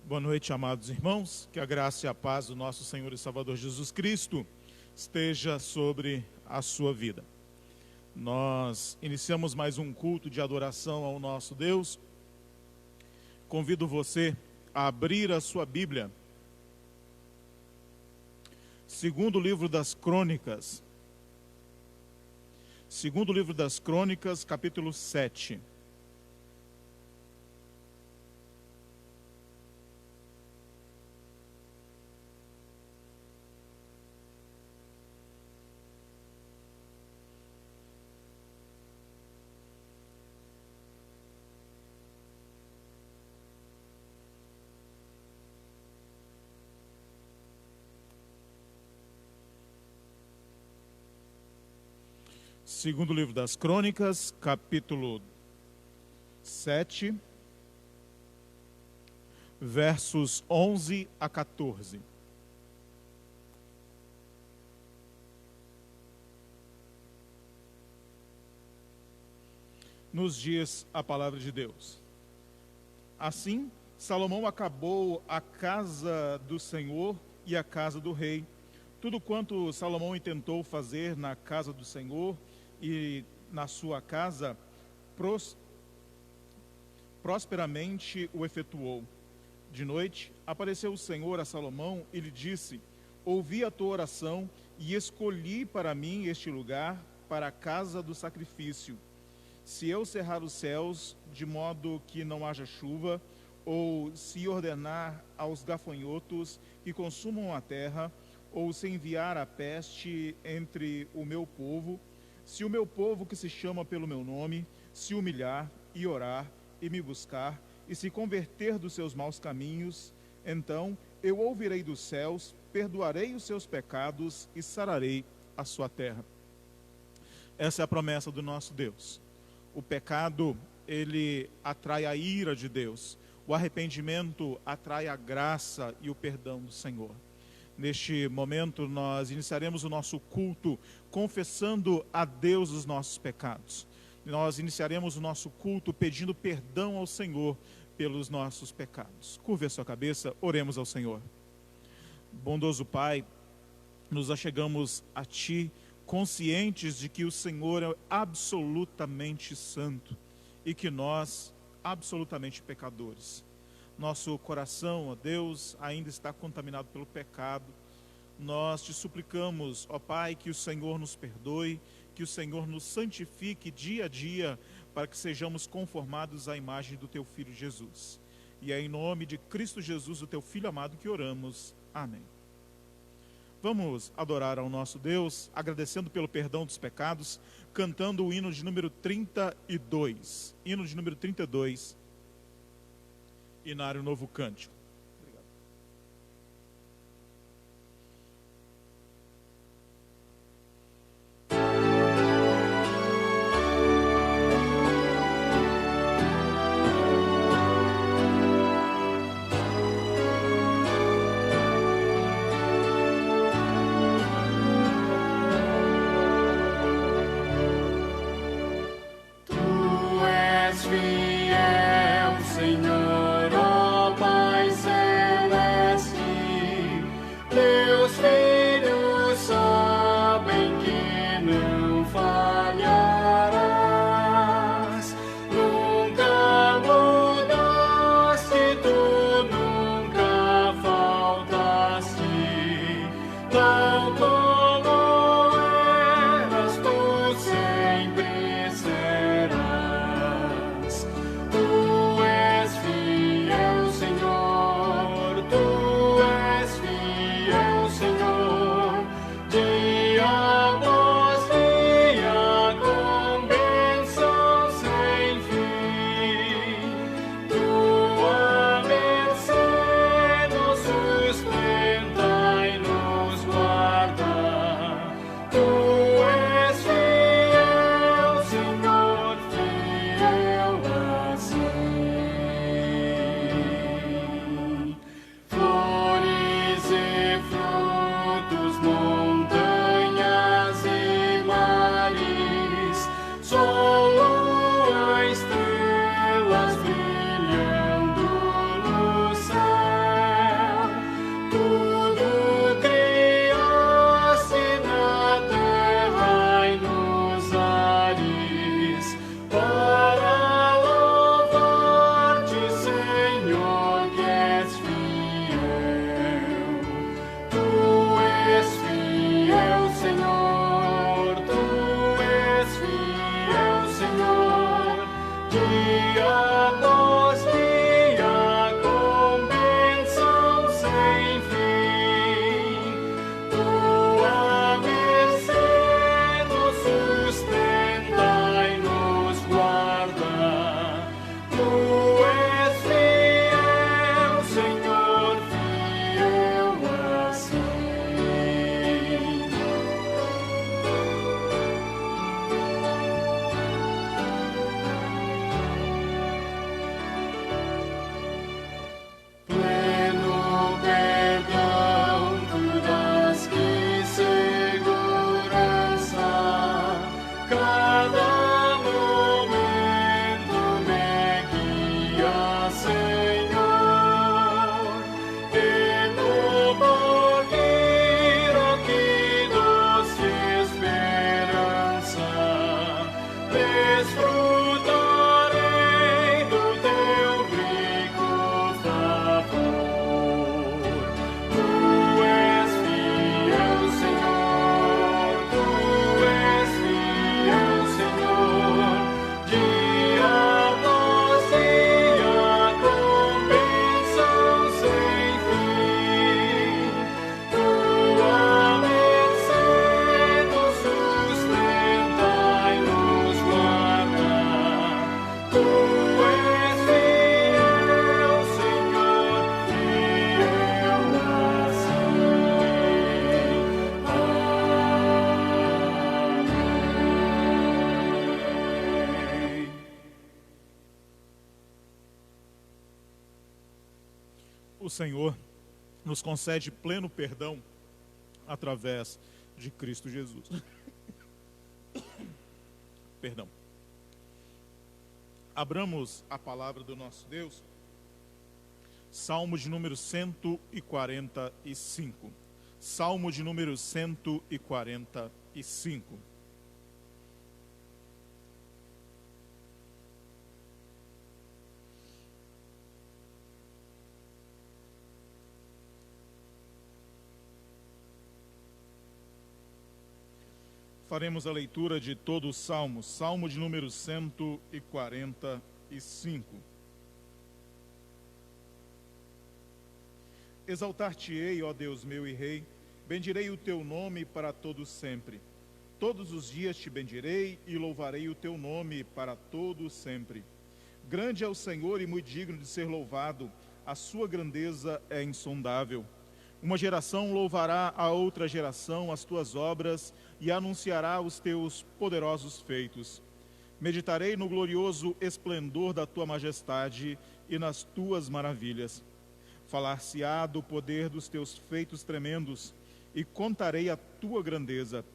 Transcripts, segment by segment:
Boa noite, amados irmãos. Que a graça e a paz do nosso Senhor e Salvador Jesus Cristo esteja sobre a sua vida. Nós iniciamos mais um culto de adoração ao nosso Deus. Convido você a abrir a sua Bíblia. Segundo livro das Crônicas. Segundo livro das Crônicas, capítulo 7. Segundo livro das Crônicas, capítulo 7, versos 11 a 14. Nos diz a palavra de Deus. Assim, Salomão acabou a casa do Senhor e a casa do rei. Tudo quanto Salomão intentou fazer na casa do Senhor e na sua casa, prosperamente o efetuou. De noite, apareceu o Senhor a Salomão e lhe disse: ouvi a tua oração e escolhi para mim este lugar para a casa do sacrifício. Se eu cerrar os céus de modo que não haja chuva, ou se ordenar aos gafanhotos que consumam a terra, ou se enviar a peste entre o meu povo, se o meu povo que se chama pelo meu nome se humilhar e orar e me buscar e se converter dos seus maus caminhos, então eu ouvirei dos céus, perdoarei os seus pecados e sararei a sua terra. Essa é a promessa do nosso Deus. O pecado, ele atrai a ira de Deus. O arrependimento atrai a graça e o perdão do Senhor. Neste momento, nós iniciaremos o nosso culto confessando a Deus os nossos pecados. Nós iniciaremos o nosso culto pedindo perdão ao Senhor pelos nossos pecados. Curve a sua cabeça, oremos ao Senhor. Bondoso Pai, nos achegamos a Ti, conscientes de que o Senhor é absolutamente santo e que nós, absolutamente pecadores. Nosso coração, ó Deus, ainda está contaminado pelo pecado. Nós te suplicamos, ó Pai, que o Senhor nos perdoe, que o Senhor nos santifique dia a dia, para que sejamos conformados à imagem do Teu Filho Jesus. E é em nome de Cristo Jesus, o Teu Filho amado, que oramos. Amém. Vamos adorar ao nosso Deus, agradecendo pelo perdão dos pecados, cantando o hino de número 32. Hino de número 32. Inário Novo Cântico. Obrigado. Tu és fiel, Senhor, ó Pai celeste. Teus filhos sabem que não falharás. Nunca mudaste, tu nunca faltaste. Tal como eras, tu sempre serás. Tu és fiel, Senhor, Tu és fiel, Senhor, dia após dia, com bênção sem fim. Tua mercê nos sustenta e nos guarda. o Senhor nos concede pleno perdão através de Cristo Jesus. Perdão. Abramos a palavra do nosso Deus. Salmo de número 145. Salmo de número 145. Faremos a leitura de todo o Salmo, Salmo de número 145. Exaltar-te-ei, ó Deus meu e Rei, bendirei o teu nome para todo sempre. Todos os dias te bendirei e louvarei o teu nome para todo sempre. Grande é o Senhor e muito digno de ser louvado, a sua grandeza é insondável. Uma geração louvará a outra geração as tuas obras e anunciará os teus poderosos feitos. Meditarei no glorioso esplendor da tua majestade e nas tuas maravilhas. Falar-se-á do poder dos teus feitos tremendos e contarei a tua grandeza.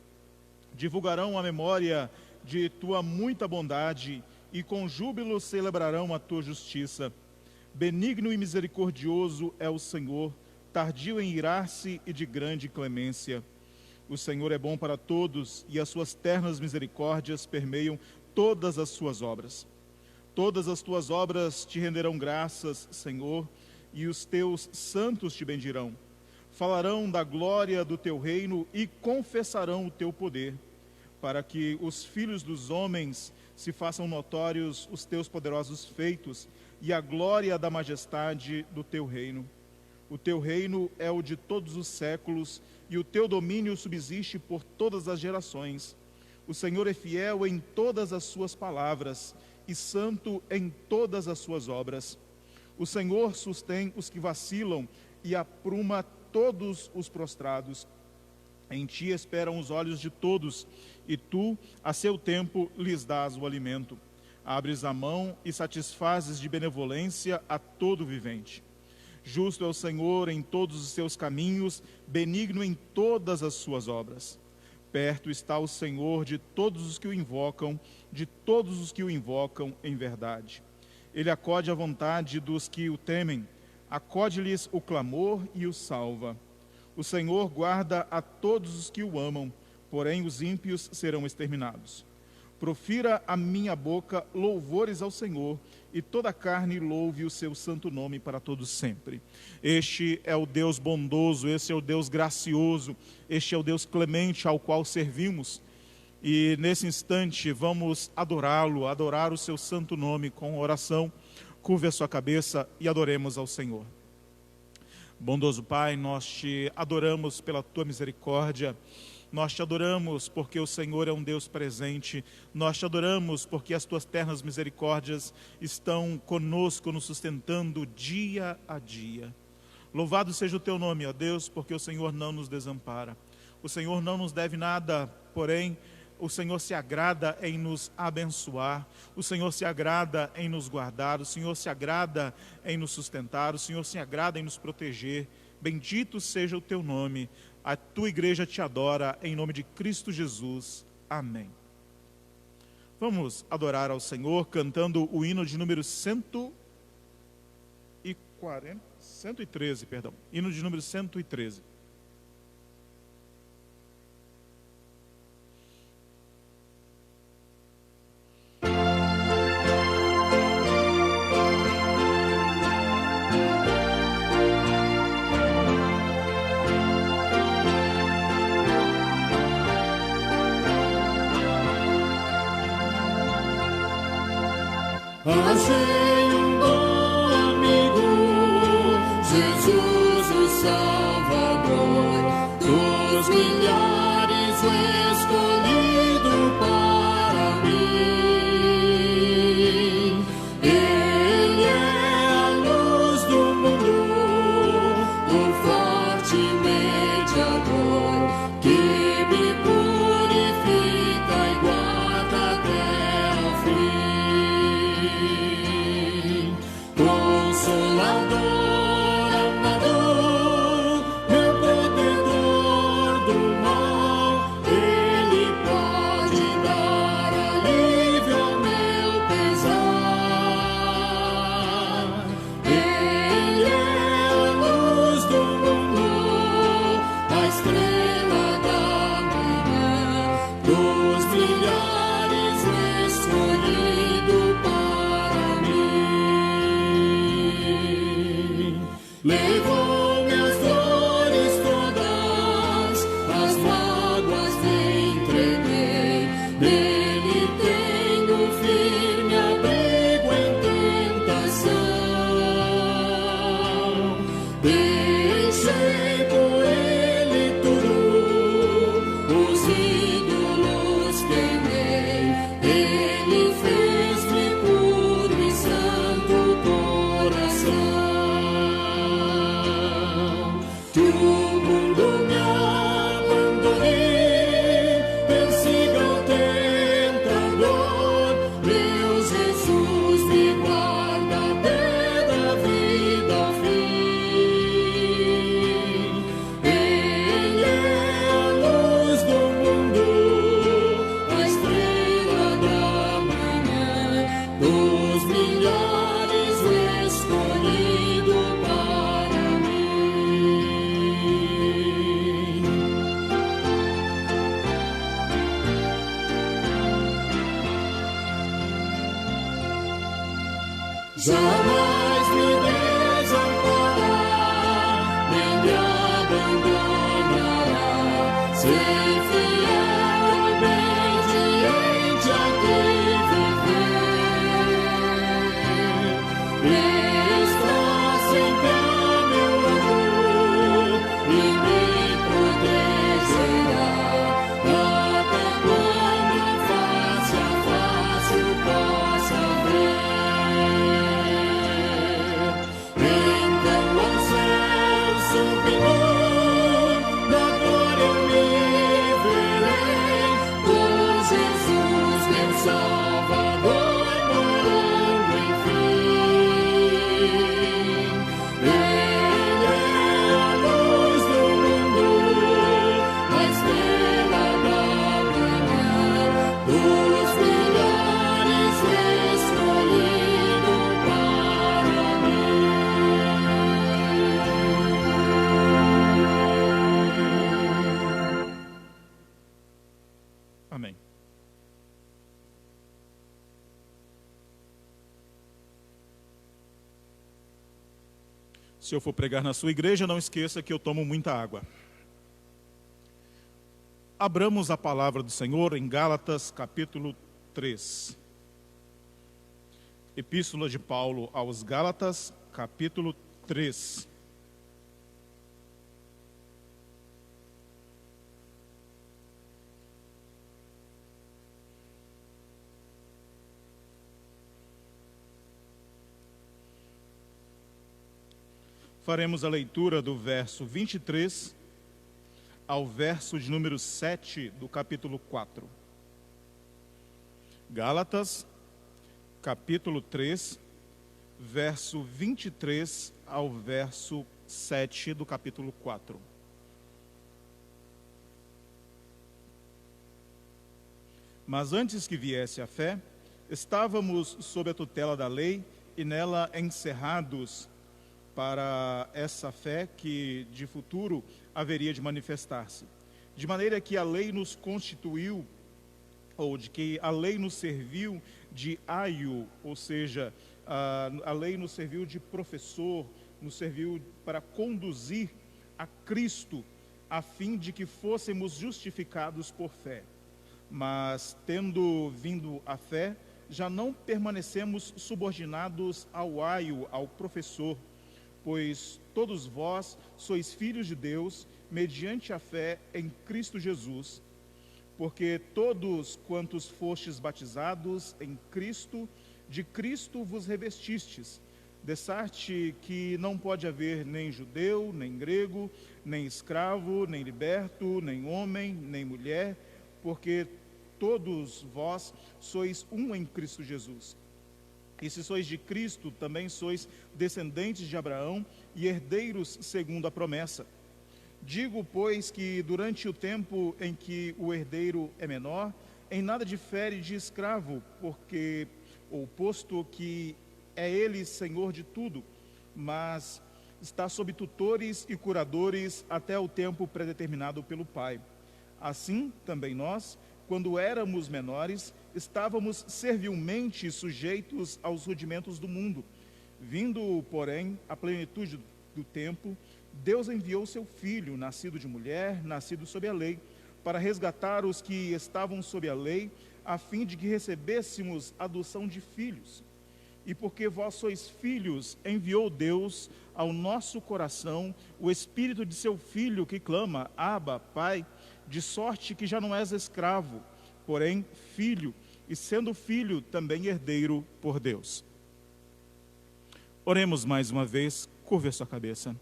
Divulgarão a memória de tua muita bondade e com júbilo celebrarão a tua justiça. Benigno e misericordioso é o Senhor, tardio em irar-se e de grande clemência. O Senhor é bom para todos e as suas ternas misericórdias permeiam todas as suas obras. Todas as tuas obras te renderão graças, Senhor, e os teus santos te bendirão. Falarão da glória do teu reino e confessarão o teu poder, para que os filhos dos homens se façam notórios os teus poderosos feitos e a glória da majestade do teu reino. O teu reino é o de todos os séculos, e o teu domínio subsiste por todas as gerações. O Senhor é fiel em todas as suas palavras, e santo em todas as suas obras. O Senhor sustém os que vacilam, e apruma todos os prostrados. Em ti esperam os olhos de todos, e tu, a seu tempo, lhes dás o alimento. Abres a mão e satisfazes de benevolência a todo vivente. Justo é o Senhor em todos os seus caminhos, benigno em todas as suas obras. Perto está o Senhor de todos os que o invocam, de todos os que o invocam em verdade. Ele acode à vontade dos que o temem, acode-lhes o clamor e o salva. O Senhor guarda a todos os que o amam, porém os ímpios serão exterminados. Profira a minha boca louvores ao Senhor, e toda a carne louve o seu santo nome para todos sempre. Este é o Deus bondoso, este é o Deus gracioso, este é o Deus clemente ao qual servimos. E nesse instante vamos adorá-lo, adorar o seu santo nome com oração. Curve a sua cabeça e adoremos ao Senhor. Bondoso Pai, nós te adoramos pela tua misericórdia. Nós te adoramos porque o Senhor é um Deus presente. Nós te adoramos porque as tuas ternas misericórdias estão conosco, nos sustentando dia a dia. Louvado seja o teu nome, ó Deus, porque o Senhor não nos desampara. O Senhor não nos deve nada, porém, o Senhor se agrada em nos abençoar. O Senhor se agrada em nos guardar. O Senhor se agrada em nos sustentar. O Senhor se agrada em nos proteger. Bendito seja o teu nome. A tua igreja te adora, em nome de Cristo Jesus. Amém. Vamos adorar ao Senhor cantando o hino de número 113, perdão. Hino de número 113. Achei um bom amigo, Jesus o Salvador, dos milhares o escolhido para mim. Ele é a luz do mundo, o forte mediador, que me purifica e guarda até ao fim. Consolador, jamais me desamparar, nem me abandonará. Ser fiel, obediente a quem viver. Está sempre a meu lado e me protegerá. Até quando face a face eu possa ver. Então ao céu subirei, da glória eu me verei, com Jesus meu Salvador morando enfim. Ele é a luz do mundo, a estrela da manhã, dos milhares escolhido para mim. Amém. Se eu for pregar na sua igreja, não esqueça que eu tomo muita água. Abramos a palavra do Senhor em Gálatas, capítulo 3. Epístola de Paulo aos Gálatas, capítulo 3. Faremos a leitura do verso 23 ao verso de número 7 do capítulo 4. Gálatas, capítulo 3, verso 23 ao verso 7 do capítulo 4. Mas antes que viesse a fé, estávamos sob a tutela da lei e nela encerrados para essa fé que de futuro haveria de manifestar-se. De maneira que a lei nos constituiu, ou de que a lei nos serviu de aio, ou seja, a lei nos serviu de professor, nos serviu para conduzir a Cristo, a fim de que fôssemos justificados por fé. Mas, tendo vindo a fé, já não permanecemos subordinados ao aio, ao professor, pois todos vós sois filhos de Deus, mediante a fé em Cristo Jesus. Porque todos quantos fostes batizados em Cristo, de Cristo vos revestistes, dessarte que não pode haver nem judeu, nem grego, nem escravo, nem liberto, nem homem, nem mulher, porque todos vós sois um em Cristo Jesus. E se sois de Cristo, também sois descendentes de Abraão e herdeiros segundo a promessa. Digo, pois, que durante o tempo em que o herdeiro é menor, em nada difere de escravo, porque, ou posto que é ele senhor de tudo, mas está sob tutores e curadores até o tempo predeterminado pelo Pai. Assim, também nós, quando éramos menores, estávamos servilmente sujeitos aos rudimentos do mundo. Vindo, porém, a plenitude do tempo, Deus enviou seu Filho, nascido de mulher, nascido sob a lei, para resgatar os que estavam sob a lei, a fim de que recebêssemos adoção de filhos. E porque vós sois filhos, enviou Deus ao nosso coração o Espírito de seu Filho, que clama, Abba, Pai, de sorte que já não és escravo, porém filho, e sendo filho, também herdeiro por Deus. Oremos mais uma vez, curve a sua cabeça.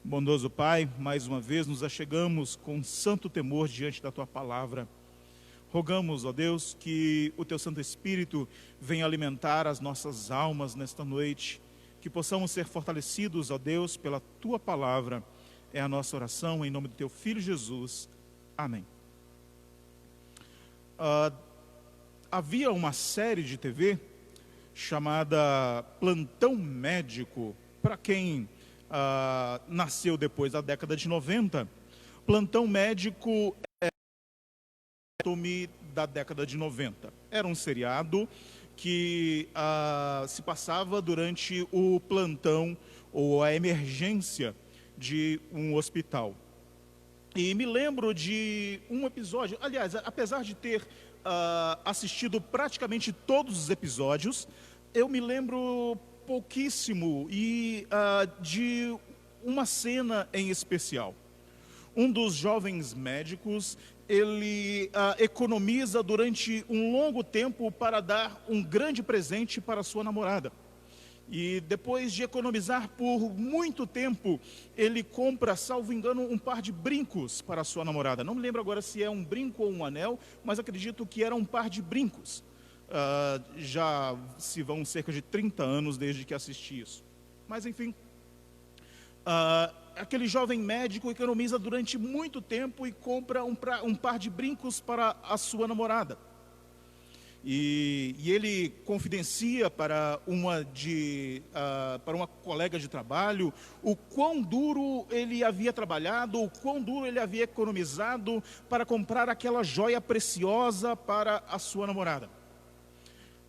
Bondoso Pai, mais uma vez nos achegamos com santo temor diante da Tua palavra. Rogamos, ó Deus, que o Teu Santo Espírito venha alimentar as nossas almas nesta noite, que possamos ser fortalecidos, ó Deus, pela Tua palavra. É a nossa oração em nome do Teu Filho Jesus. Amém. Havia uma série de TV chamada Plantão Médico. Para quem nasceu depois da década de 90, Plantão Médico é da década de 90. Era um seriado que se passava durante o plantão ou a emergência de um hospital. E me lembro de um episódio, aliás, apesar de ter assistido praticamente todos os episódios, eu me lembro pouquíssimo de uma cena em especial. Um dos jovens médicos, ele economiza durante um longo tempo para dar um grande presente para sua namorada. E depois de economizar por muito tempo, ele compra, salvo engano, um par de brincos para sua namorada. Não me lembro agora se é um brinco ou um anel, mas acredito que era um par de brincos. Já se vão cerca de 30 anos desde que assisti isso. Mas enfim, aquele jovem médico economiza durante muito tempo e compra um par de brincos para a sua namorada. E ele confidencia para uma colega de trabalho o quão duro ele havia trabalhado, o quão duro ele havia economizado para comprar aquela joia preciosa para a sua namorada.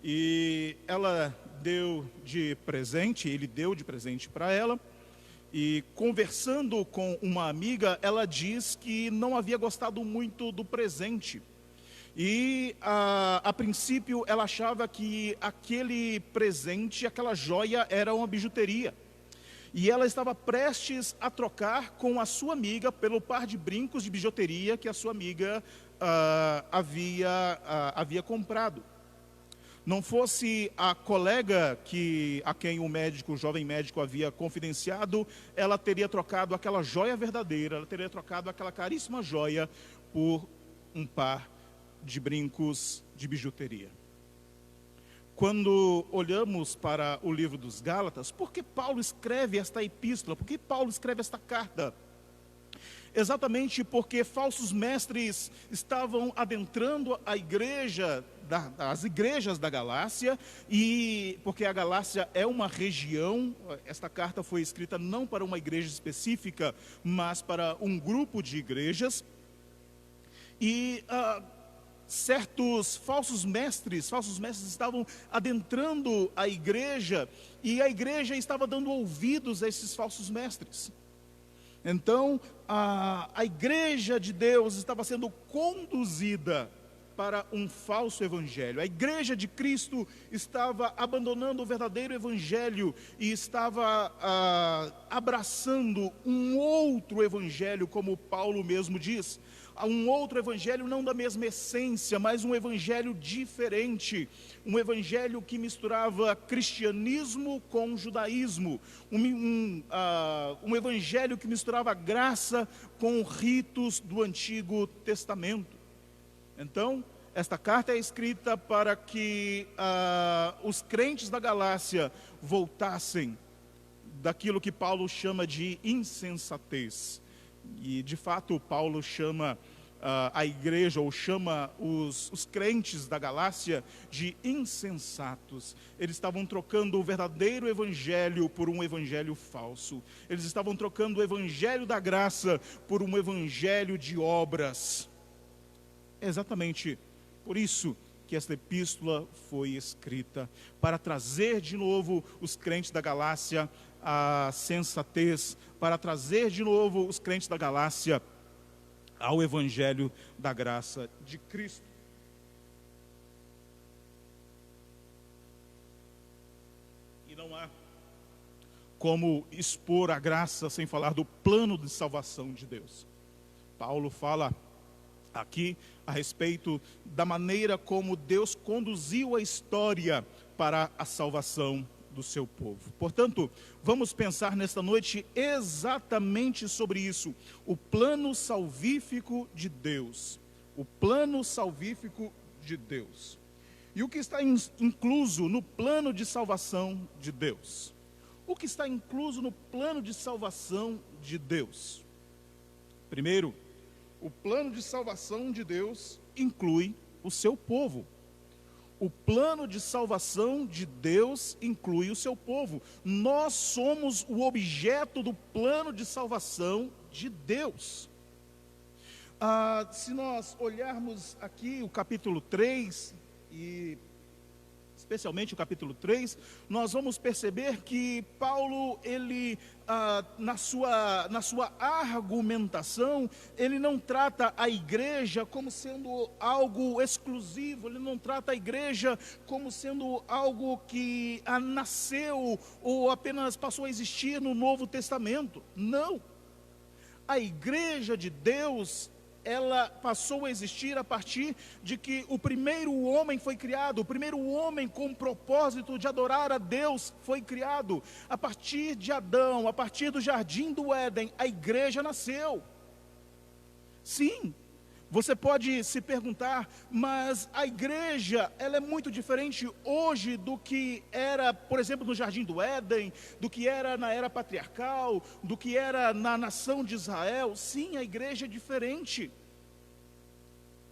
E ela deu de presente, ele deu de presente para ela, e conversando com uma amiga, ela diz que não havia gostado muito do presente. E a princípio ela achava que aquele presente, aquela joia era uma bijuteria. E ela estava prestes a trocar com a sua amiga pelo par de brincos de bijuteria que a sua amiga havia comprado. Não fosse a colega a quem o jovem médico havia confidenciado, ela teria trocado aquela joia verdadeira, ela teria trocado aquela caríssima joia por um par de brincos de bijuteria. Quando olhamos para o livro dos Gálatas, por que Paulo escreve esta epístola? Por que Paulo escreve esta carta? Exatamente porque falsos mestres estavam adentrando a igreja, as igrejas da Galácia, e porque a Galácia é uma região. Esta carta foi escrita não para uma igreja específica, mas para um grupo de igrejas, e certos falsos mestres estavam adentrando a igreja, e a igreja estava dando ouvidos a esses falsos mestres. Então, a igreja de Deus estava sendo conduzida para um falso evangelho. A igreja de Cristo estava abandonando o verdadeiro evangelho e estava abraçando um outro evangelho, como Paulo mesmo diz. Um outro evangelho não da mesma essência, mas um evangelho diferente. Um evangelho que misturava cristianismo com judaísmo. Um evangelho que misturava graça com ritos do Antigo Testamento. Então, esta carta é escrita para que os crentes da Galácia voltassem daquilo que Paulo chama de insensatez. E, de fato, Paulo chama a igreja, ou chama os crentes da Galácia de insensatos. Eles estavam trocando o verdadeiro evangelho por um evangelho falso. Eles estavam trocando o evangelho da graça por um evangelho de obras. É exatamente por isso que esta epístola foi escrita, para trazer de novo os crentes da Galácia à sensatez, para trazer de novo os crentes da Galácia ao evangelho da graça de Cristo. E não há como expor a graça sem falar do plano de salvação de Deus. Paulo fala aqui a respeito da maneira como Deus conduziu a história para a salvação do seu povo. Portanto, vamos pensar nesta noite exatamente sobre isso, o plano salvífico de Deus. O plano salvífico de Deus. E o que está incluso no plano de salvação de Deus? O que está incluso no plano de salvação de Deus? Primeiro, o plano de salvação de Deus inclui o seu povo. O plano de salvação de Deus inclui o seu povo. Nós somos o objeto do plano de salvação de Deus. Se nós olharmos aqui o capítulo 3, e especialmente o capítulo 3, nós vamos perceber que Paulo, ele, na sua argumentação, ele não trata a igreja como sendo algo exclusivo, ele não trata a igreja como sendo algo que nasceu ou apenas passou a existir no Novo Testamento. Não. A igreja de Deus, ela passou a existir a partir de que o primeiro homem foi criado, o primeiro homem com o propósito de adorar a Deus foi criado. A partir de Adão, a partir do jardim do Éden, a igreja nasceu. Sim, você pode se perguntar, mas a igreja, ela é muito diferente hoje do que era, por exemplo, no jardim do Éden, do que era na era patriarcal, do que era na nação de Israel. Sim, a igreja é diferente.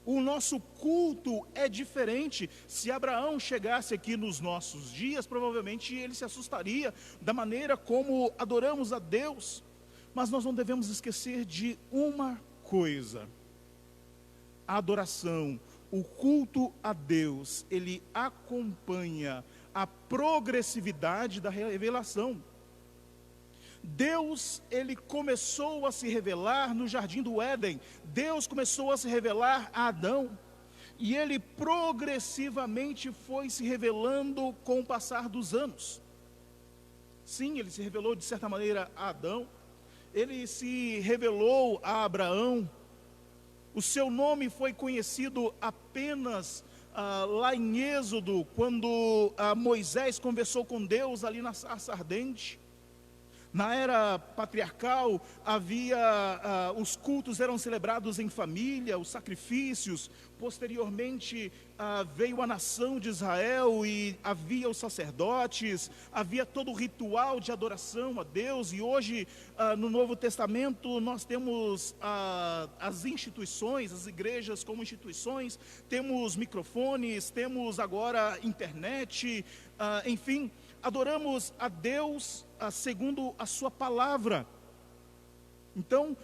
O nosso culto é diferente. Se Abraão chegasse aqui nos nossos dias, provavelmente ele se assustaria da maneira como adoramos a Deus. Mas nós não devemos esquecer de uma coisa: a adoração, o culto a Deus, ele acompanha a progressividade da revelação. Deus, ele começou a se revelar no jardim do Éden. Deus começou a se revelar a Adão. E ele progressivamente foi se revelando com o passar dos anos. Sim, ele se revelou de certa maneira a Adão. Ele se revelou a Abraão. O seu nome foi conhecido apenas lá em Êxodo, quando Moisés conversou com Deus ali na sarça ardente. Na era patriarcal, os cultos eram celebrados em família, os sacrifícios. Posteriormente, veio a nação de Israel e havia os sacerdotes, havia todo o ritual de adoração a Deus. E hoje, no Novo Testamento, nós temos as instituições, as igrejas como instituições, temos microfones, temos agora internet, enfim, adoramos a Deus segundo a sua palavra. Então,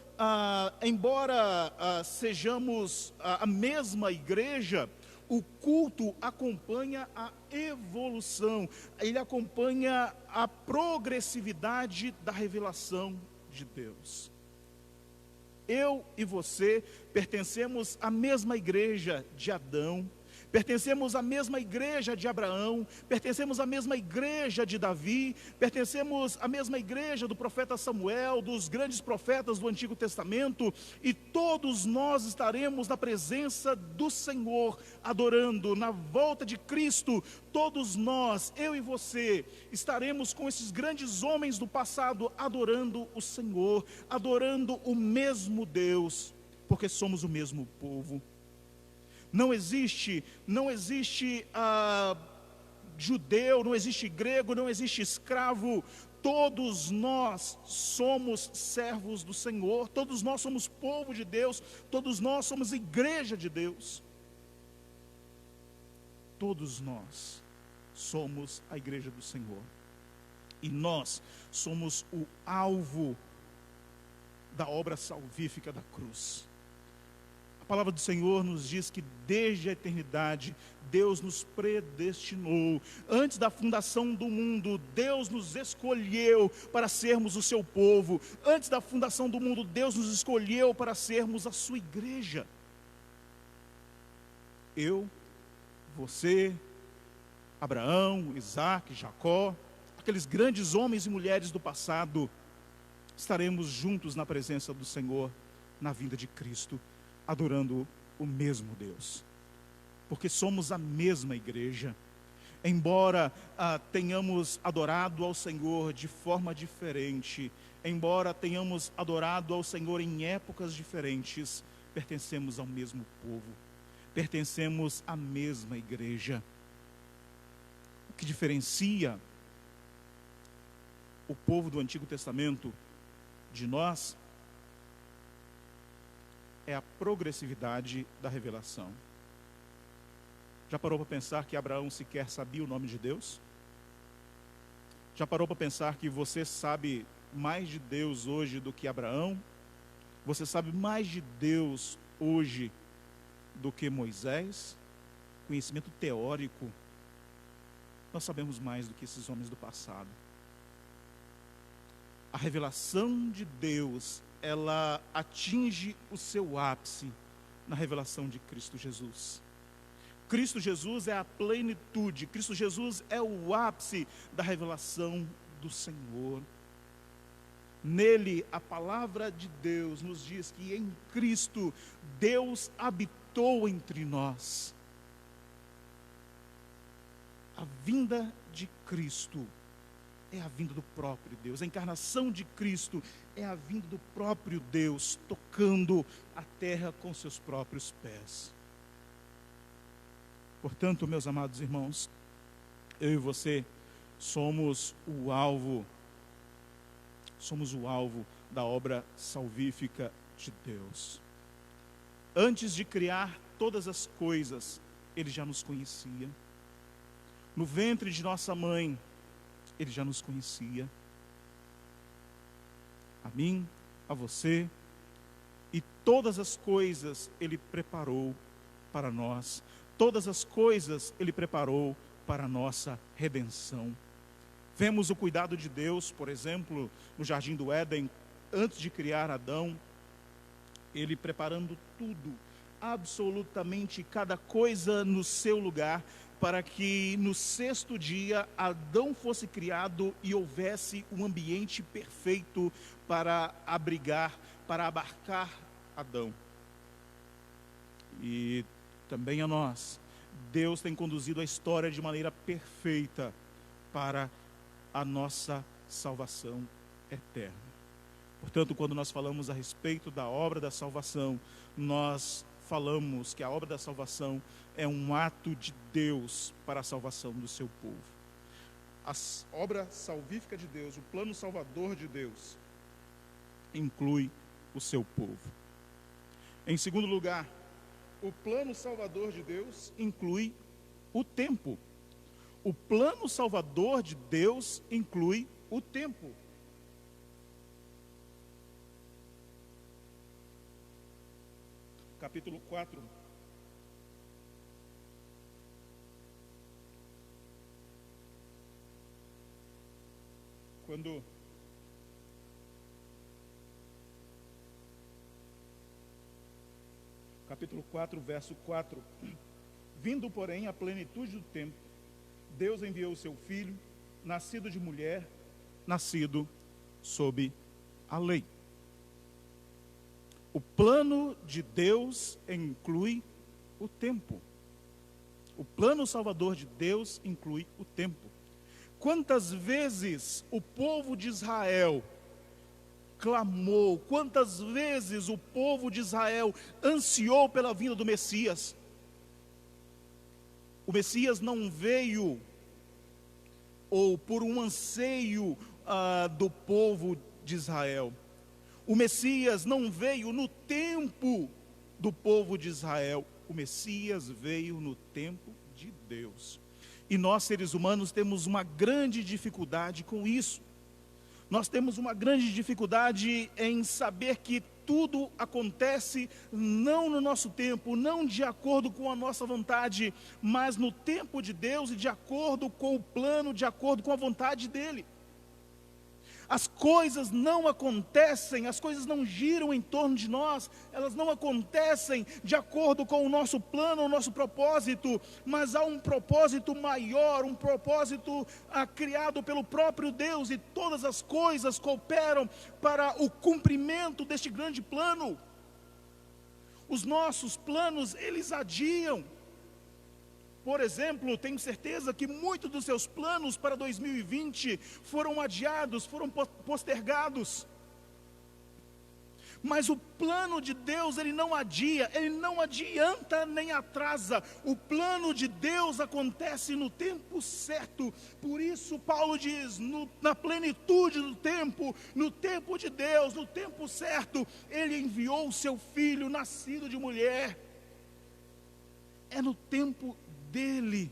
embora sejamos a mesma igreja, o culto acompanha a evolução, ele acompanha a progressividade da revelação de Deus. Eu e você pertencemos à mesma igreja de Adão, pertencemos à mesma igreja de Abraão, pertencemos à mesma igreja de Davi, pertencemos à mesma igreja do profeta Samuel, dos grandes profetas do Antigo Testamento, e todos nós estaremos na presença do Senhor, adorando. Na volta de Cristo, todos nós, eu e você, estaremos com esses grandes homens do passado, adorando o Senhor, adorando o mesmo Deus, porque somos o mesmo povo. Não existe judeu, não existe grego, não existe escravo. Todos nós somos servos do Senhor, todos nós somos povo de Deus, todos nós somos igreja de Deus. Todos nós somos a igreja do Senhor. E nós somos o alvo da obra salvífica da cruz. A palavra do Senhor nos diz que desde a eternidade Deus nos predestinou. Antes da fundação do mundo, Deus nos escolheu para sermos o seu povo. Antes da fundação do mundo, Deus nos escolheu para sermos a sua igreja. Eu, você, Abraão, Isaac, Jacó, aqueles grandes homens e mulheres do passado, estaremos juntos na presença do Senhor na vinda de Cristo, adorando o mesmo Deus, porque somos a mesma igreja. Embora tenhamos adorado ao Senhor de forma diferente, embora tenhamos adorado ao Senhor em épocas diferentes, pertencemos ao mesmo povo, pertencemos à mesma igreja. O que diferencia o povo do Antigo Testamento de nós é a progressividade da revelação. Já parou para pensar que Abraão sequer sabia o nome de Deus? Já parou para pensar que você sabe mais de Deus hoje do que Abraão? Você sabe mais de Deus hoje do que Moisés? Conhecimento teórico. nós sabemos mais do que esses homens do passado. A revelação de Deus, ela atinge o seu ápice na revelação de Cristo Jesus. Cristo Jesus é a plenitude, Cristo Jesus é o ápice da revelação do Senhor. Nele, a palavra de Deus nos diz que em Cristo, Deus habitou entre nós. A vinda de Cristo é a vinda do próprio Deus. A encarnação de Cristo é a vinda do próprio Deus, tocando a terra com seus próprios pés. Portanto, meus amados irmãos, eu e você somos o alvo da obra salvífica de Deus. Antes de criar todas as coisas, Ele já nos conhecia. No ventre de nossa mãe, Ele já nos conhecia. A mim, a você, e todas as coisas Ele preparou para nós. Todas as coisas Ele preparou para a nossa redenção. Vemos o cuidado de Deus, por exemplo, no Jardim do Éden, antes de criar Adão, Ele preparando tudo, absolutamente cada coisa no seu lugar, para que no sexto dia Adão fosse criado e houvesse um ambiente perfeito para abrigar, para abarcar Adão. E também a nós, Deus tem conduzido a história de maneira perfeita para a nossa salvação eterna. Portanto, quando nós falamos a respeito da obra da salvação, nós falamos que a obra da salvação é um ato de Deus para a salvação do seu povo. A obra salvífica de Deus, o plano salvador de Deus, inclui o seu povo. Em segundo lugar, o plano salvador de Deus inclui o tempo. O plano salvador de Deus inclui o tempo. Capítulo 4. Capítulo 4, verso 4. Vindo, porém, a plenitude do tempo, Deus enviou o seu Filho, nascido de mulher, nascido sob a lei. O plano de Deus inclui o tempo. O plano salvador de Deus inclui o tempo. Quantas vezes o povo de Israel clamou, quantas vezes o povo de Israel ansiou pela vinda do Messias. O Messias não veio ou por um anseio do povo de Israel. O Messias não veio no tempo do povo de Israel. O Messias veio no tempo de Deus. E nós, seres humanos, temos uma grande dificuldade com isso. Nós temos uma grande dificuldade em saber que tudo acontece não no nosso tempo, não de acordo com a nossa vontade, mas no tempo de Deus e de acordo com o plano, de acordo com a vontade dEle. As coisas não acontecem, as coisas não giram em torno de nós, elas não acontecem de acordo com o nosso plano, o nosso propósito, mas há um propósito maior, um propósito criado pelo próprio Deus, e todas as coisas cooperam para o cumprimento deste grande plano. Os nossos planos, eles adiam. Por exemplo, tenho certeza que muitos dos seus planos para 2020 foram adiados, foram postergados. Mas o plano de Deus, ele não adia, ele não adianta nem atrasa. O plano de Deus acontece no tempo certo. Por isso Paulo diz, na plenitude do tempo, no tempo de Deus, no tempo certo, Ele enviou o seu Filho, nascido de mulher. É no tempo dele.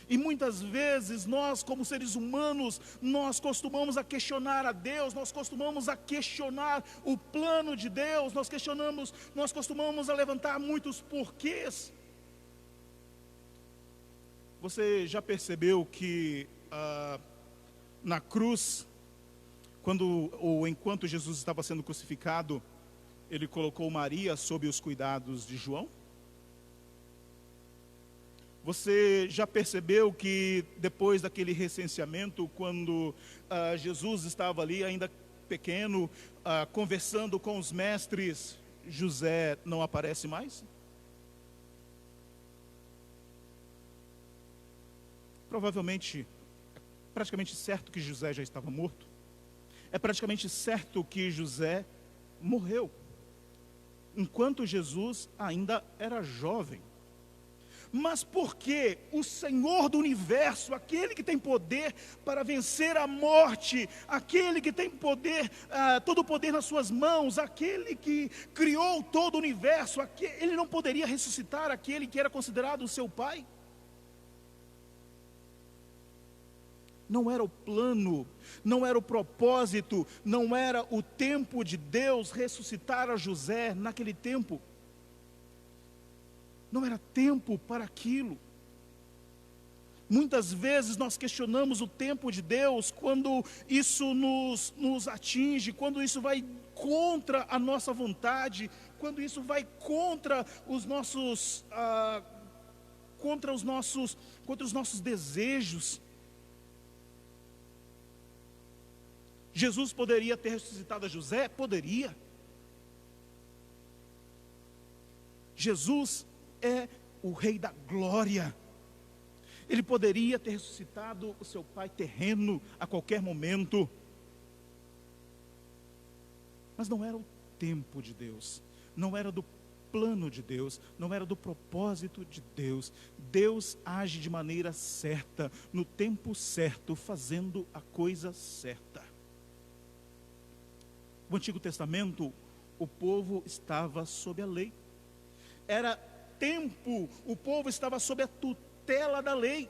E muitas vezes nós, como seres humanos, nós costumamos a questionar a Deus, nós costumamos a questionar o plano de Deus, nós costumamos a levantar muitos porquês. Você já percebeu que na cruz, enquanto Jesus estava sendo crucificado, ele colocou Maria sob os cuidados de João? Você já percebeu que depois daquele recenseamento, quando Jesus estava ali ainda pequeno, conversando com os mestres, José não aparece mais? Provavelmente, é praticamente certo que José já estava morto. É praticamente certo que José morreu, enquanto Jesus ainda era jovem. Mas porque o Senhor do universo, aquele que tem poder para vencer a morte, aquele que tem poder, todo o poder nas suas mãos, aquele que criou todo o universo, ele não poderia ressuscitar aquele que era considerado o seu pai? Não era o plano, não era o propósito, não era o tempo de Deus ressuscitar a José naquele tempo. Não era tempo para aquilo. Muitas vezes nós questionamos o tempo de Deus quando isso nos atinge, quando isso vai contra a nossa vontade, quando isso vai contra os nossos desejos. Jesus poderia ter ressuscitado a José? Poderia. Jesus é o Rei da Glória. Ele poderia ter ressuscitado o seu pai terreno a qualquer momento. Mas não era o tempo de Deus, não era do plano de Deus, não era do propósito de Deus. Deus age de maneira certa, no tempo certo, fazendo a coisa certa. No Antigo Testamento, o povo estava sob a lei. Era tempo, o povo estava sob a tutela da lei.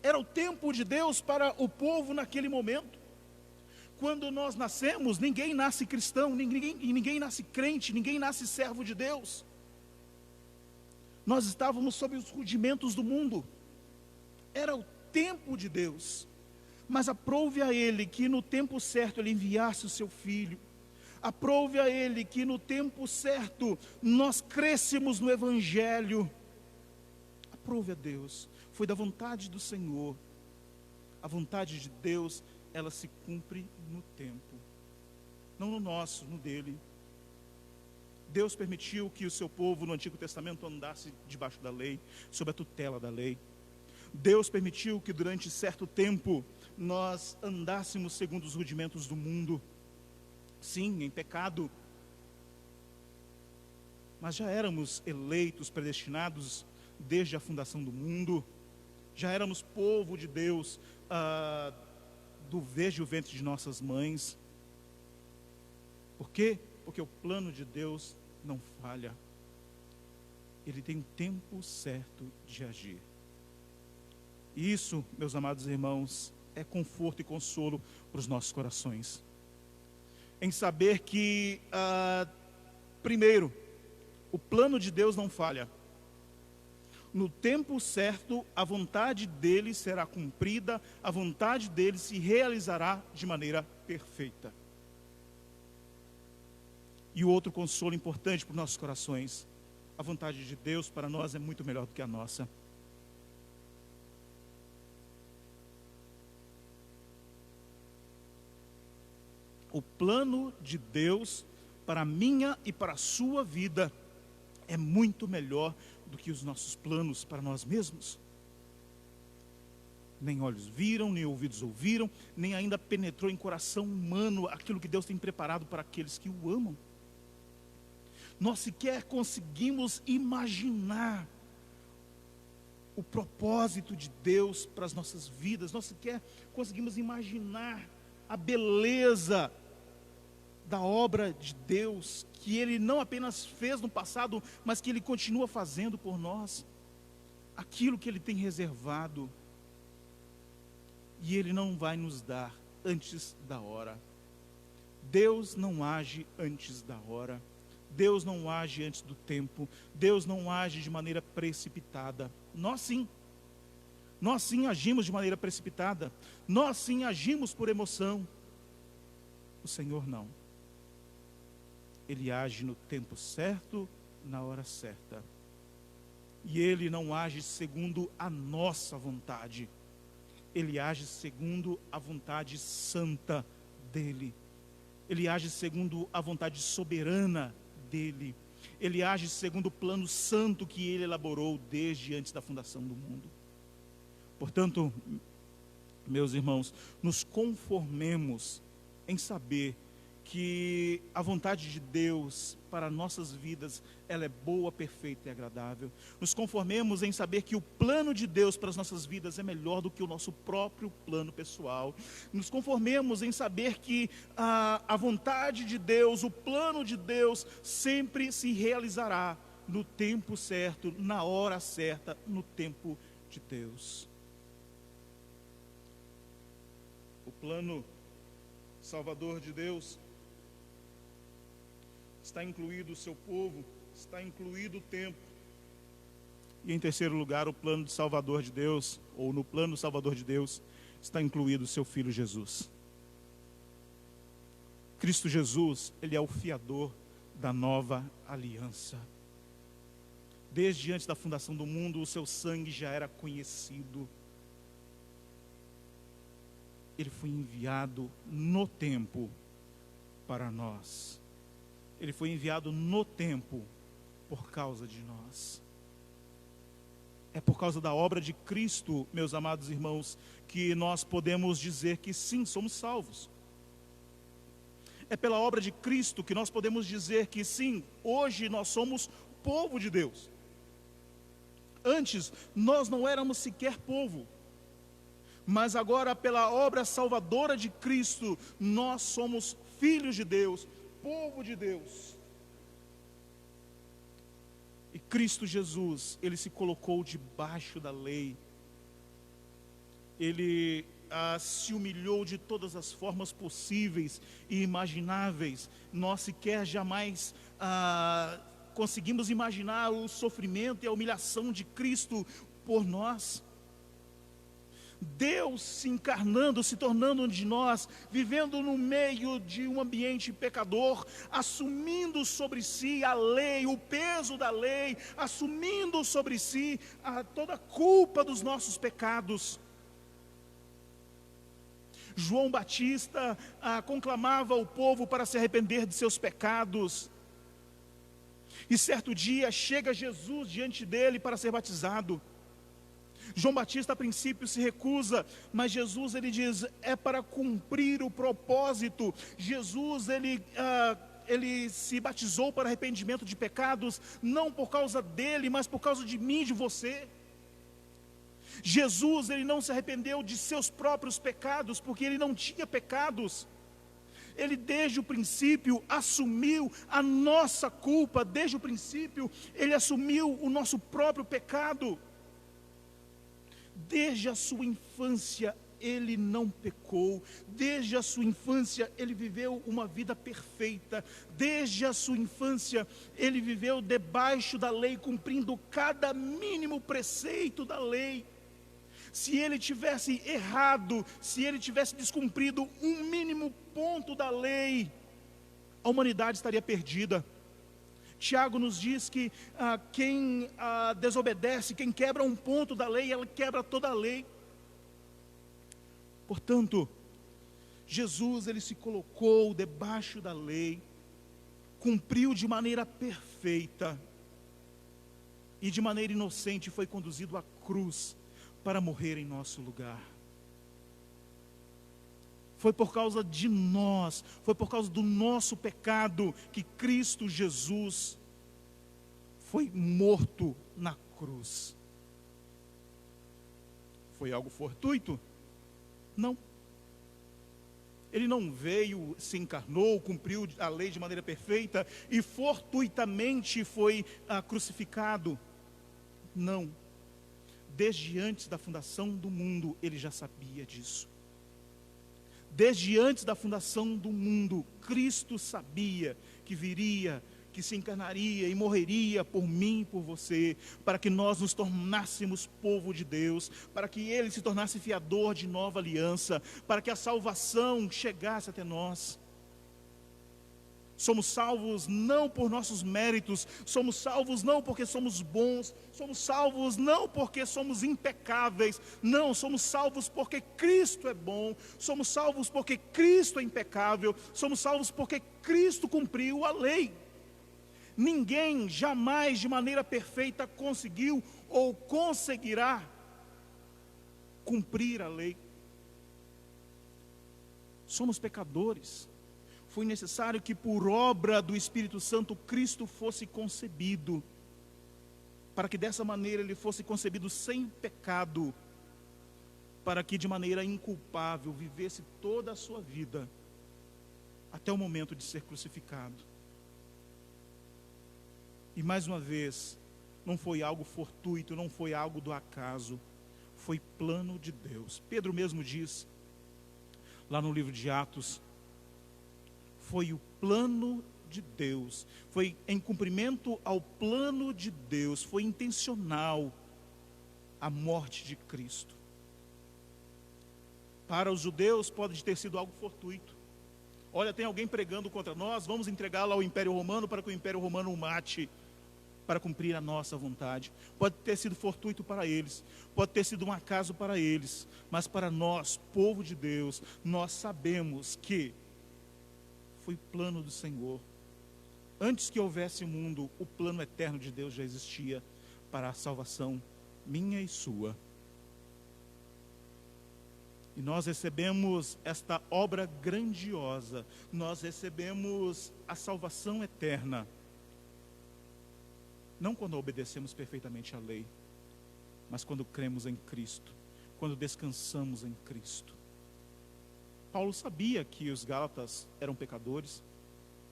Era o tempo de Deus para o povo naquele momento. Quando nós nascemos, ninguém nasce cristão, ninguém nasce crente, ninguém nasce servo de Deus. Nós estávamos sob os rudimentos do mundo. Era o tempo de Deus. Mas aprouve a Ele que no tempo certo Ele enviasse o seu Filho. Aprouve a Ele que no tempo certo nós crescêssemos no Evangelho. Aprouve a Deus. Foi da vontade do Senhor. A vontade de Deus, ela se cumpre no tempo. Não no nosso, no dele. Deus permitiu que o seu povo no Antigo Testamento andasse debaixo da lei, sob a tutela da lei. Deus permitiu que durante certo tempo nós andássemos segundo os rudimentos do mundo. Sim, em pecado, mas já éramos eleitos, predestinados desde a fundação do mundo, já éramos povo de Deus, desde o ventre de nossas mães. Por quê? Porque o plano de Deus não falha, Ele tem um tempo certo de agir. E isso, meus amados irmãos, é conforto e consolo para os nossos corações. Em saber que, primeiro, o plano de Deus não falha. No tempo certo, a vontade dele será cumprida, a vontade dele se realizará de maneira perfeita. E o outro consolo importante para os nossos corações: a vontade de Deus para nós é muito melhor do que a nossa. O plano de Deus para a minha e para a sua vida é muito melhor do que os nossos planos para nós mesmos. Nem olhos viram, nem ouvidos ouviram, nem ainda penetrou em coração humano aquilo que Deus tem preparado para aqueles que o amam. Nós sequer conseguimos imaginar o propósito de Deus para as nossas vidas. Nós sequer conseguimos imaginar a beleza da obra de Deus, que Ele não apenas fez no passado, mas que Ele continua fazendo por nós. Aquilo que Ele tem reservado, e Ele não vai nos dar antes da hora. Deus não age antes da hora. Deus não age antes do tempo. Deus não age de maneira precipitada. Nós sim. Nós sim agimos de maneira precipitada. Nós sim agimos por emoção. O Senhor não. Ele age no tempo certo, na hora certa. E Ele não age segundo a nossa vontade. Ele age segundo a vontade santa dEle. Ele age segundo a vontade soberana dEle. Ele age segundo o plano santo que Ele elaborou desde antes da fundação do mundo. Portanto, meus irmãos, nos conformemos em saber que a vontade de Deus para nossas vidas, ela é boa, perfeita e agradável. Nos conformemos em saber que o plano de Deus para as nossas vidas é melhor do que o nosso próprio plano pessoal. Nos conformemos em saber que a vontade de Deus, o plano de Deus, sempre se realizará no tempo certo, na hora certa, no tempo de Deus. O plano salvador de Deus está incluído o seu povo, está incluído o tempo. E em terceiro lugar, o plano de salvador de Deus, ou no plano salvador de Deus, está incluído o seu Filho Jesus. Cristo Jesus, Ele é o fiador da nova aliança. Desde antes da fundação do mundo, o seu sangue já era conhecido. Ele foi enviado no tempo para nós. Ele foi enviado no tempo por causa de nós. É por causa da obra de Cristo, meus amados irmãos, que nós podemos dizer que sim, somos salvos. É pela obra de Cristo que nós podemos dizer que sim, hoje nós somos povo de Deus. Antes, nós não éramos sequer povo. Mas agora, pela obra salvadora de Cristo, nós somos filhos de Deus, povo de Deus. E Cristo Jesus, Ele se colocou debaixo da lei. Ele se humilhou de todas as formas possíveis e imagináveis. Nós sequer jamais conseguimos imaginar o sofrimento e a humilhação de Cristo por nós. Deus se encarnando, se tornando um de nós, vivendo no meio de um ambiente pecador, assumindo sobre si a lei, o peso da lei, assumindo sobre si toda a culpa dos nossos pecados. João Batista conclamava o povo para se arrepender de seus pecados. E certo dia chega Jesus diante dele para ser batizado. João Batista a princípio se recusa, mas Jesus ele diz, é para cumprir o propósito. Jesus ele se batizou para arrependimento de pecados, não por causa dele, mas por causa de mim e de você. Jesus ele não se arrependeu de seus próprios pecados, porque ele não tinha pecados. Ele desde o princípio assumiu a nossa culpa, desde o princípio ele assumiu o nosso próprio pecado. Desde a sua infância ele não pecou, desde a sua infância ele viveu uma vida perfeita, desde a sua infância ele viveu debaixo da lei, cumprindo cada mínimo preceito da lei. Se ele tivesse errado, se ele tivesse descumprido um mínimo ponto da lei, a humanidade estaria perdida. Tiago nos diz que quem desobedece, quem quebra um ponto da lei, ela quebra toda a lei. Portanto, Jesus ele se colocou debaixo da lei, cumpriu de maneira perfeita e de maneira inocente foi conduzido à cruz para morrer em nosso lugar. Foi por causa de nós, foi por causa do nosso pecado que Cristo Jesus foi morto na cruz. Foi algo fortuito? Não. Ele não veio, se encarnou, cumpriu a lei de maneira perfeita e fortuitamente foi crucificado. Não. Desde antes da fundação do mundo, ele já sabia disso. Desde antes da fundação do mundo, Cristo sabia que viria que se encarnaria e morreria por mim e por você, para que nós nos tornássemos povo de Deus, para que Ele se tornasse fiador de nova aliança, para que a salvação chegasse até nós. Somos salvos não por nossos méritos, somos salvos não porque somos bons, somos salvos não porque somos impecáveis, não, somos salvos porque Cristo é bom, somos salvos porque Cristo é impecável, somos salvos porque Cristo cumpriu a lei. Ninguém jamais de maneira perfeita conseguiu ou conseguirá cumprir a lei. Somos pecadores. Foi necessário que por obra do Espírito Santo Cristo fosse concebido, para que dessa maneira Ele fosse concebido sem pecado, para que de maneira inculpável vivesse toda a sua vida, até o momento de ser crucificado. E mais uma vez, não foi algo fortuito, não foi algo do acaso, foi plano de Deus. Pedro mesmo diz, lá no livro de Atos, foi o plano de Deus, foi em cumprimento ao plano de Deus, foi intencional a morte de Cristo. Para os judeus pode ter sido algo fortuito. Olha, tem alguém pregando contra nós, vamos entregá-lo ao Império Romano para que o Império Romano o mate, para cumprir a nossa vontade. Pode ter sido fortuito para eles, pode ter sido um acaso para eles, mas para nós, povo de Deus, nós sabemos que foi plano do Senhor. Antes que houvesse o mundo, o plano eterno de Deus já existia para a salvação minha e sua. E nós recebemos esta obra grandiosa, nós recebemos a salvação eterna, não quando obedecemos perfeitamente a lei, mas quando cremos em Cristo, quando descansamos em Cristo. Paulo sabia que os Gálatas eram pecadores.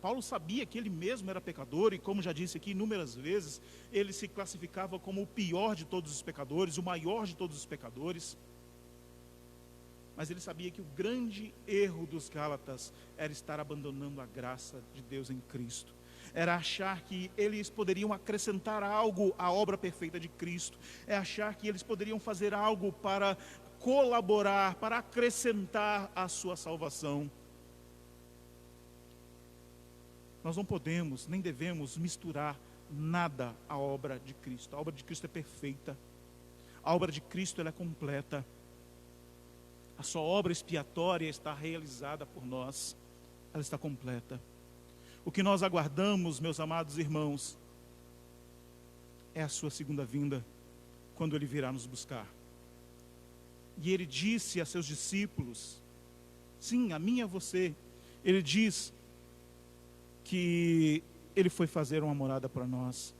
Paulo sabia que ele mesmo era pecador e, como já disse aqui inúmeras vezes, ele se classificava como o pior de todos os pecadores, o maior de todos os pecadores. Mas ele sabia que o grande erro dos Gálatas era estar abandonando a graça de Deus em Cristo. Era achar que eles poderiam acrescentar algo à obra perfeita de Cristo. É achar que eles poderiam fazer algo para colaborar, para acrescentar a sua salvação. Nós não podemos, nem devemos misturar nada à obra de Cristo. A obra de Cristo é perfeita. A obra de Cristo ela é completa. A sua obra expiatória está realizada por nós. Ela está completa. O que nós aguardamos, meus amados irmãos, é a sua segunda vinda, quando Ele virá nos buscar. E Ele disse a seus discípulos, sim, a mim e a você, Ele diz que Ele foi fazer uma morada para nós.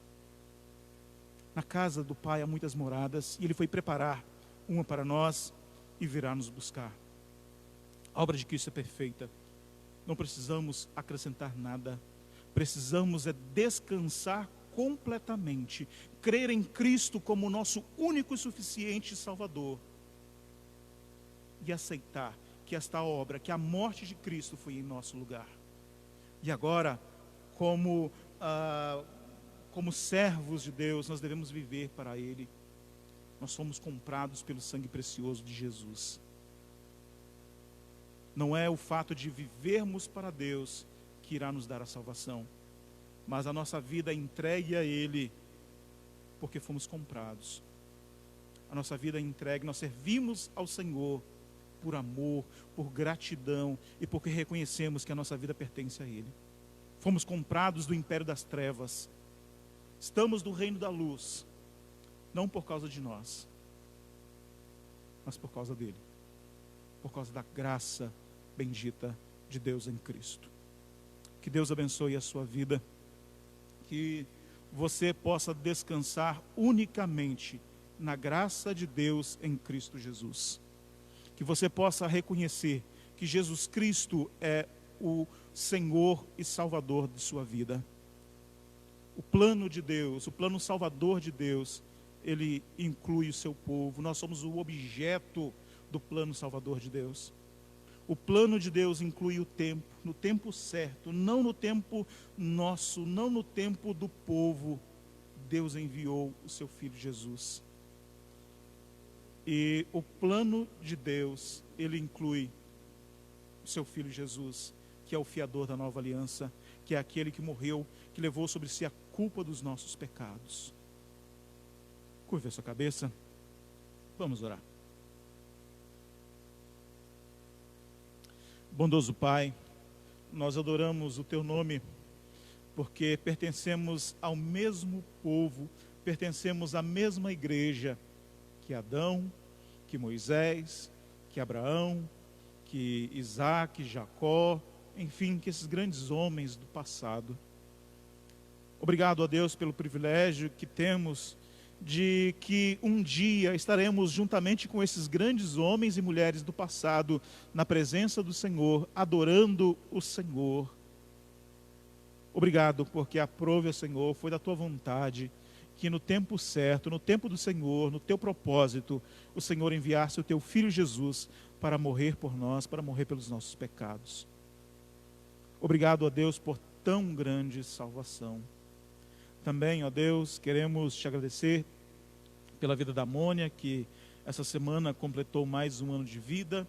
Na casa do Pai há muitas moradas, e Ele foi preparar uma para nós e virá nos buscar. A obra de Cristo é perfeita. Não precisamos acrescentar nada. Precisamos descansar completamente. Crer em Cristo como nosso único e suficiente Salvador. E aceitar que esta obra, que a morte de Cristo foi em nosso lugar. E agora, como servos de Deus, nós devemos viver para Ele. Nós somos comprados pelo sangue precioso de Jesus. Não é o fato de vivermos para Deus que irá nos dar a salvação, mas a nossa vida é entregue a Ele, porque fomos comprados. A nossa vida é entregue, nós servimos ao Senhor por amor, por gratidão e porque reconhecemos que a nossa vida pertence a Ele. Fomos comprados do império das trevas, estamos no reino da luz, não por causa de nós, mas por causa dEle, por causa da graça bendita de Deus em Cristo. Que Deus abençoe a sua vida, que você possa descansar unicamente na graça de Deus em Cristo Jesus. Que você possa reconhecer que Jesus Cristo é o Senhor e Salvador de sua vida. O plano de Deus, o plano salvador de Deus, Ele inclui o seu povo. Nós somos o objeto do plano salvador de Deus. O plano de Deus inclui o tempo, no tempo certo, não no tempo nosso, não no tempo do povo. Deus enviou o seu Filho Jesus. E o plano de Deus, ele inclui o seu Filho Jesus, que é o fiador da nova aliança, que é aquele que morreu, que levou sobre si a culpa dos nossos pecados. Curva a sua cabeça, vamos orar. Bondoso Pai, nós adoramos o Teu nome, porque pertencemos ao mesmo povo, pertencemos à mesma igreja, que Adão, que Moisés, que Abraão, que Isaac, Jacó, enfim, que esses grandes homens do passado. Obrigado a Deus pelo privilégio que temos de que um dia estaremos juntamente com esses grandes homens e mulheres do passado, na presença do Senhor, adorando o Senhor. Obrigado porque aprove, Senhor, foi da Tua vontade, que no tempo certo, no tempo do Senhor, no Teu propósito, o Senhor enviasse o Teu Filho Jesus para morrer por nós, para morrer pelos nossos pecados. Obrigado a Deus por tão grande salvação. Também, ó Deus, queremos Te agradecer pela vida da Mônia, que essa semana completou mais um ano de vida.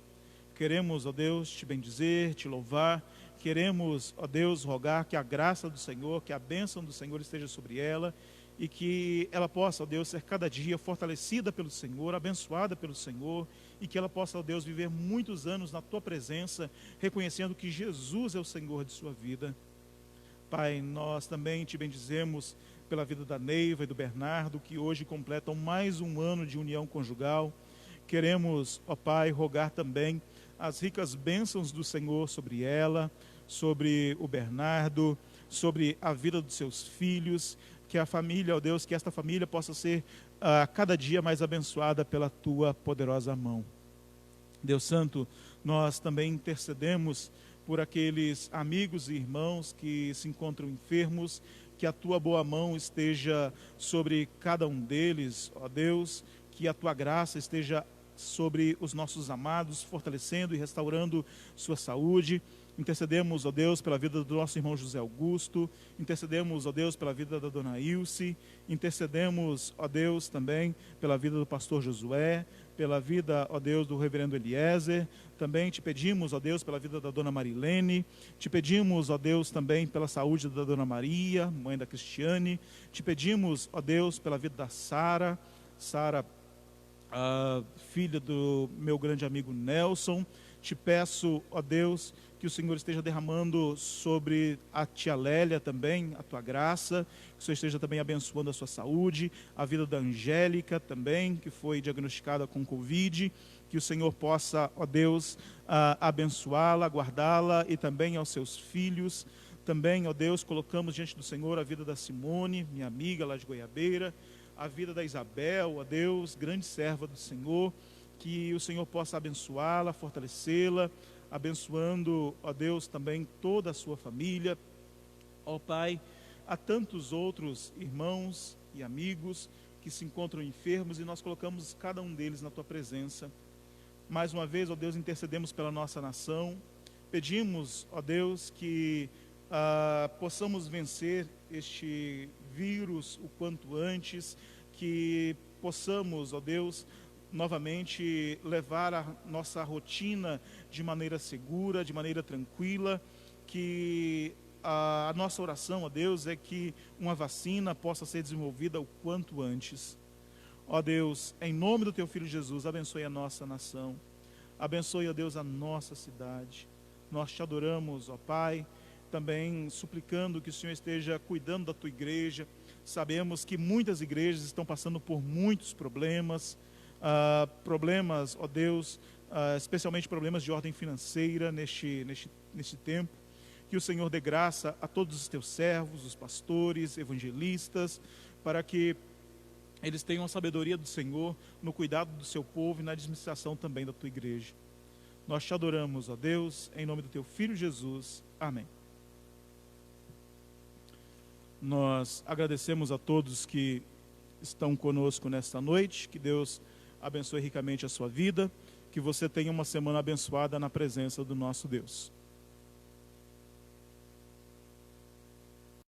Queremos, ó Deus, Te bendizer, Te louvar. Queremos, ó Deus, rogar que a graça do Senhor, que a bênção do Senhor esteja sobre ela e que ela possa, ó Deus, ser cada dia fortalecida pelo Senhor, abençoada pelo Senhor, e que ela possa, ó Deus, viver muitos anos na Tua presença, reconhecendo que Jesus é o Senhor de sua vida. Pai, nós também Te bendizemos pela vida da Neiva e do Bernardo, que hoje completam mais um ano de união conjugal. Queremos, ó Pai, rogar também as ricas bênçãos do Senhor sobre ela, sobre o Bernardo, sobre a vida dos seus filhos, que a família, ó Deus, que esta família possa ser cada dia mais abençoada pela Tua poderosa mão. Deus Santo, nós também intercedemos por aqueles amigos e irmãos que se encontram enfermos, que a Tua boa mão esteja sobre cada um deles, ó Deus, que a Tua graça esteja sobre os nossos amados, fortalecendo e restaurando sua saúde. Intercedemos, ó Deus, pela vida do nosso irmão José Augusto, intercedemos, ó Deus, pela vida da dona Ilse, intercedemos, ó Deus, também pela vida do pastor Josué, pela vida, ó Deus, do reverendo Eliezer. Também Te pedimos, ó Deus, pela vida da dona Marilene. Te pedimos, ó Deus, também pela saúde da dona Maria, mãe da Cristiane. Te pedimos, ó Deus, pela vida da Sara, filha do meu grande amigo Nelson. Te peço, ó Deus, que o Senhor esteja derramando sobre a tia Lélia também a Tua graça, que o Senhor esteja também abençoando a sua saúde, a vida da Angélica também, que foi diagnosticada com Covid, que o Senhor possa, ó Deus, abençoá-la, guardá-la e também aos seus filhos. Também, ó Deus, colocamos diante do Senhor a vida da Simone, minha amiga lá de Goiabeira, a vida da Isabel, ó Deus, grande serva do Senhor, que o Senhor possa abençoá-la, fortalecê-la, abençoando, ó Deus, também toda a sua família. Ó Pai, há tantos outros irmãos e amigos que se encontram enfermos e nós colocamos cada um deles na Tua presença. Mais uma vez, ó Deus, intercedemos pela nossa nação. Pedimos, ó Deus, que possamos vencer este vírus o quanto antes, que possamos, ó Deus, novamente levar a nossa rotina de maneira segura, de maneira tranquila, que a nossa oração, ó Deus, é que uma vacina possa ser desenvolvida o quanto antes. Ó Deus, em nome do Teu Filho Jesus, abençoe a nossa nação, abençoe, ó Deus, a nossa cidade. Nós Te adoramos, ó Pai, também suplicando que o Senhor esteja cuidando da Tua igreja. Sabemos que muitas igrejas estão passando por muitos problemas, ó Deus, especialmente problemas de ordem financeira neste tempo. Que o Senhor dê graça a todos os Teus servos, os pastores, evangelistas, para que eles tenham a sabedoria do Senhor no cuidado do Seu povo e na administração também da Tua igreja. Nós Te adoramos, ó Deus, em nome do Teu Filho Jesus. Amém. Nós agradecemos a todos que estão conosco nesta noite, que Deus abençoe ricamente a sua vida. Que você tenha uma semana abençoada na presença do nosso Deus.